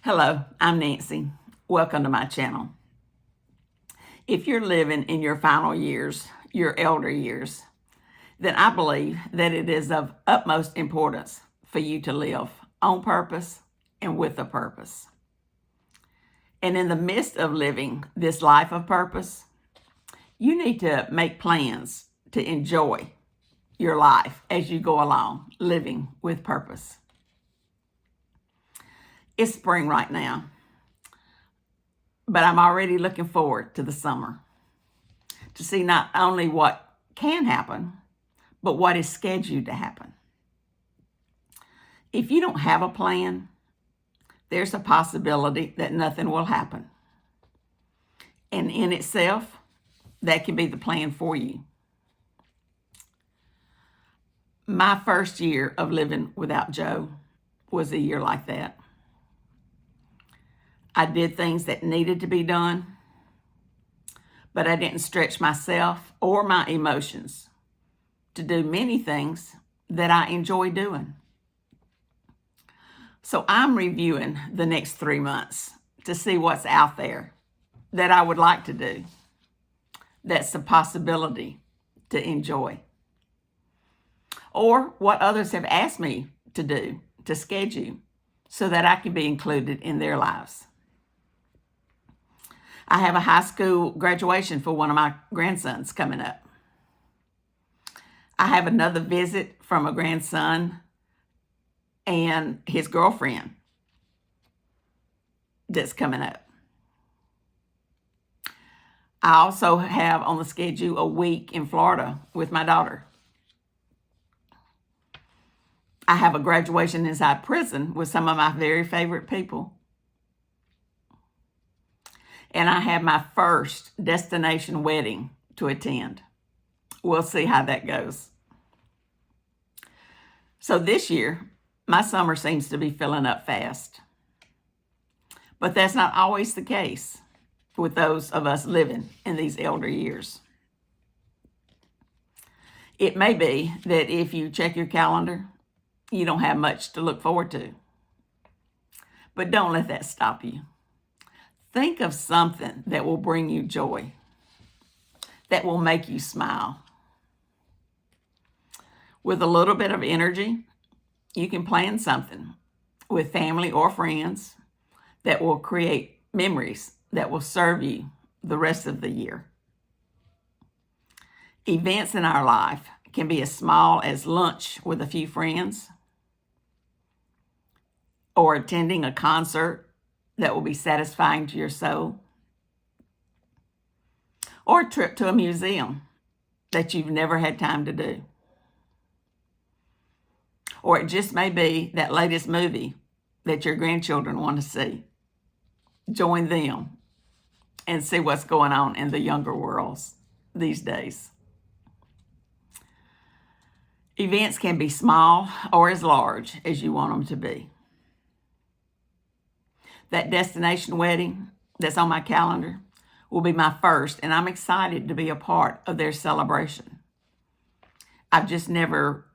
Hello, I'm Nancy. Welcome to my channel. If you're living in your final years, your elder years, then I believe that it is of utmost importance for you to live on purpose and with a purpose. And in the midst of living this life of purpose, you need to make plans to enjoy your life as you go along, living with purpose. It's spring right now, but I'm already looking forward to the summer to see not only what can happen, but what is scheduled to happen. If you don't have a plan, there's a possibility that nothing will happen. And in itself, that can be the plan for you. My first year of living without Joe was a year like that. I did things that needed to be done, but I didn't stretch myself or my emotions to do many things that I enjoy doing. So I'm reviewing the next 3 months to see what's out there that I would like to do. That's a possibility to enjoy. Or what others have asked me to do, to schedule, so that I can be included in their lives. I have a high school graduation for one of my grandsons coming up. I have another visit from a grandson and his girlfriend that's coming up. I also have on the schedule a week in Florida with my daughter. I have a graduation inside prison with some of my very favorite people. And I have my first destination wedding to attend. We'll see how that goes. So this year, my summer seems to be filling up fast. But that's not always the case with those of us living in these elder years. It may be that if you check your calendar, you don't have much to look forward to. But don't let that stop you. Think of something that will bring you joy, that will make you smile. With a little bit of energy, you can plan something with family or friends that will create memories that will serve you the rest of the year. Events in our life can be as small as lunch with a few friends, or attending a concert that will be satisfying to your soul, or a trip to a museum that you've never had time to do. Or it just may be that latest movie that your grandchildren want to see. Join them and see what's going on in the younger worlds these days. Events can be small or as large as you want them to be. That destination wedding that's on my calendar will be my first, and I'm excited to be a part of their celebration. I've just never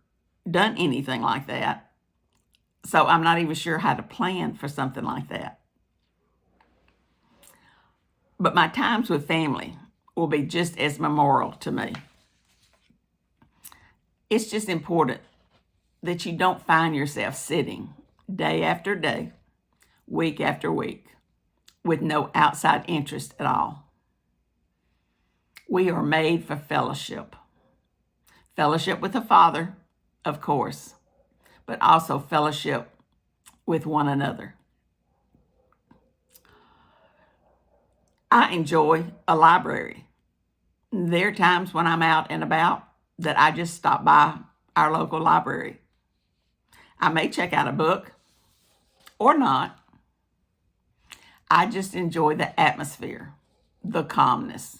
done anything like that, so I'm not even sure how to plan for something like that. But my times with family will be just as memorial to me. It's just important that you don't find yourself sitting day after day, week after week, with no outside interest at all. We are made for fellowship. Fellowship with the Father, of course, but also fellowship with one another. I enjoy a library. There are times when I'm out and about that I just stop by our local library. I may check out a book or not. I just enjoy the atmosphere, the calmness.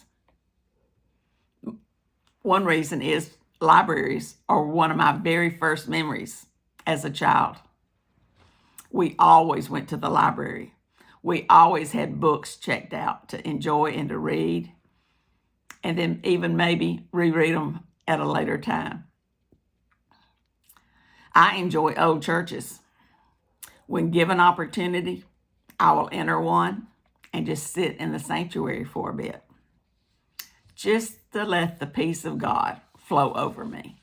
One reason is libraries are one of my very first memories as a child. We always went to the library. We always had books checked out to enjoy and to read, and then even maybe reread them at a later time. I enjoy old churches. When given opportunity, I will enter one and just sit in the sanctuary for a bit, just to let the peace of God flow over me.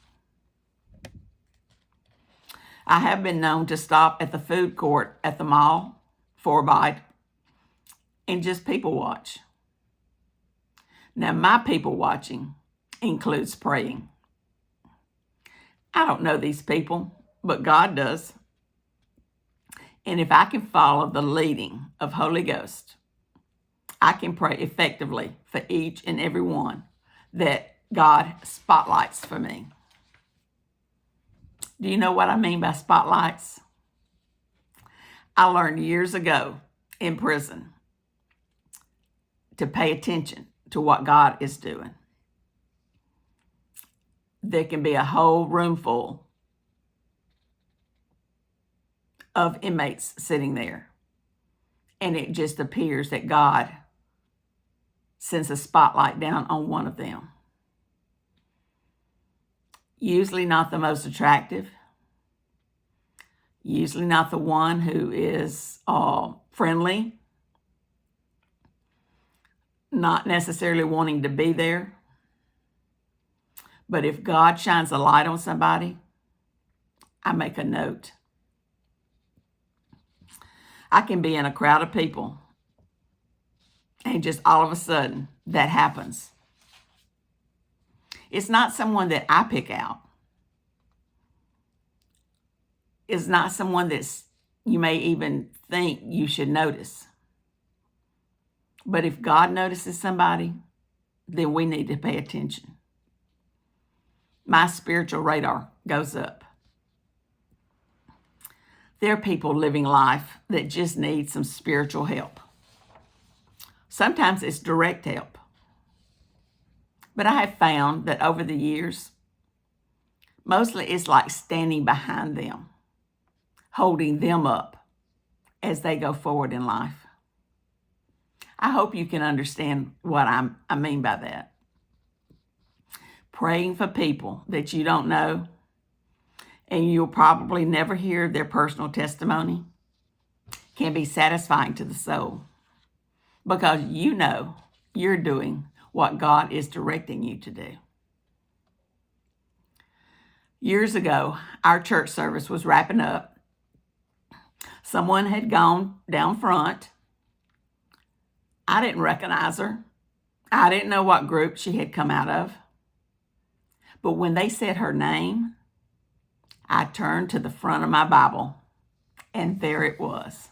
I have been known to stop at the food court at the mall for a bite and just people watch. Now, my people watching includes praying. I don't know these people, but God does. And if I can follow the leading of Holy Ghost, I can pray effectively for each and every one that God spotlights for me. Do you know what I mean by spotlights? I learned years ago in prison to pay attention to what God is doing. There can be a whole room full of inmates sitting there, and it just appears that God sends a spotlight down on one of them. Usually not the most attractive, usually not the one who is friendly, not necessarily wanting to be there. But if God shines a light on somebody, I make a note. I can be in a crowd of people, and just all of a sudden, that happens. It's not someone that I pick out. It's not someone that you may even think you should notice. But if God notices somebody, then we need to pay attention. My spiritual radar goes up. There are people living life that just need some spiritual help. Sometimes it's direct help. But I have found that over the years, mostly it's like standing behind them, holding them up as they go forward in life. I hope you can understand what I mean by that. Praying for people that you don't know, and you'll probably never hear their personal testimony, can be satisfying to the soul, because you know you're doing what God is directing you to do. Years ago, our church service was wrapping up. Someone had gone down front. I didn't recognize her. I didn't know what group she had come out of. But when they said her name, I turned to the front of my Bible, and there it was.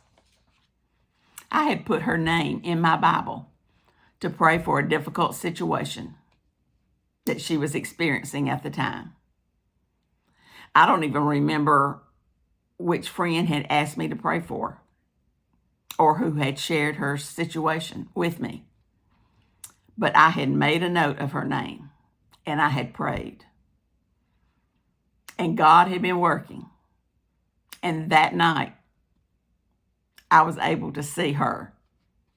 I had put her name in my Bible to pray for a difficult situation that she was experiencing at the time. I don't even remember which friend had asked me to pray for or who had shared her situation with me. But I had made a note of her name, and I had prayed. And God had been working. And that night, I was able to see her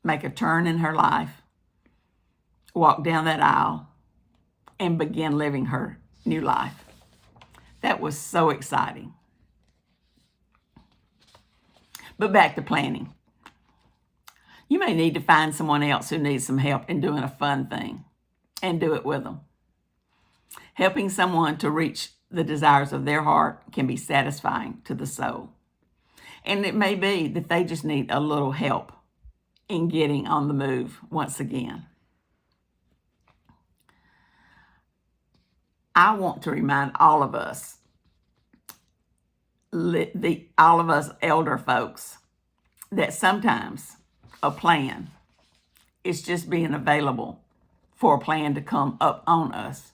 make a turn in her life, walk down that aisle, and begin living her new life. That was so exciting. But back to planning. You may need to find someone else who needs some help in doing a fun thing, and do it with them. Helping someone to reach the desires of their heart can be satisfying to the soul. And it may be that they just need a little help in getting on the move once again. I want to remind all of us, all of us elder folks, that sometimes a plan is just being available for a plan to come up on us.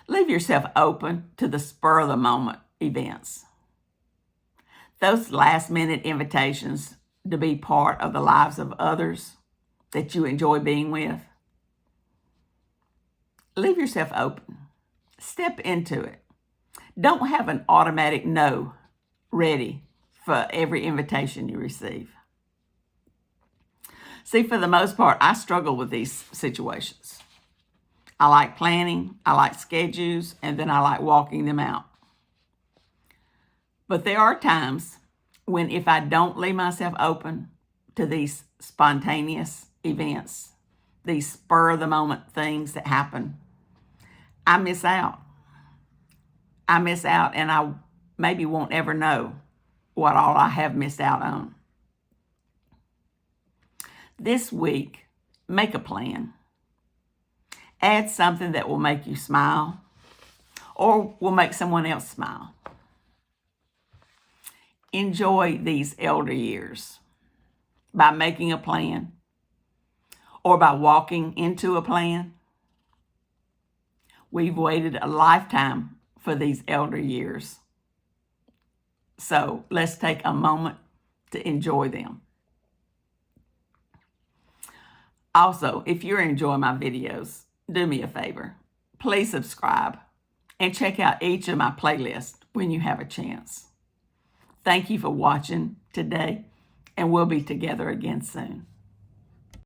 Leave yourself open to the spur of the moment events. Those last minute invitations to be part of the lives of others that you enjoy being with. Leave yourself open. Step into it. Don't have an automatic no ready for every invitation you receive. See, for the most part, I struggle with these situations. I like planning, I like schedules, and then I like walking them out. But there are times if I don't leave myself open to these spontaneous events, these spur of the moment things that happen, I miss out. I miss out, and I maybe won't ever know what all I have missed out on. This week, make a plan. Add something that will make you smile or will make someone else smile. Enjoy these elder years by making a plan or by walking into a plan. We've waited a lifetime for these elder years. So let's take a moment to enjoy them. Also, if you're enjoying my videos, do me a favor. Please subscribe and check out each of my playlists when you have a chance. Thank you for watching today, and we'll be together again soon.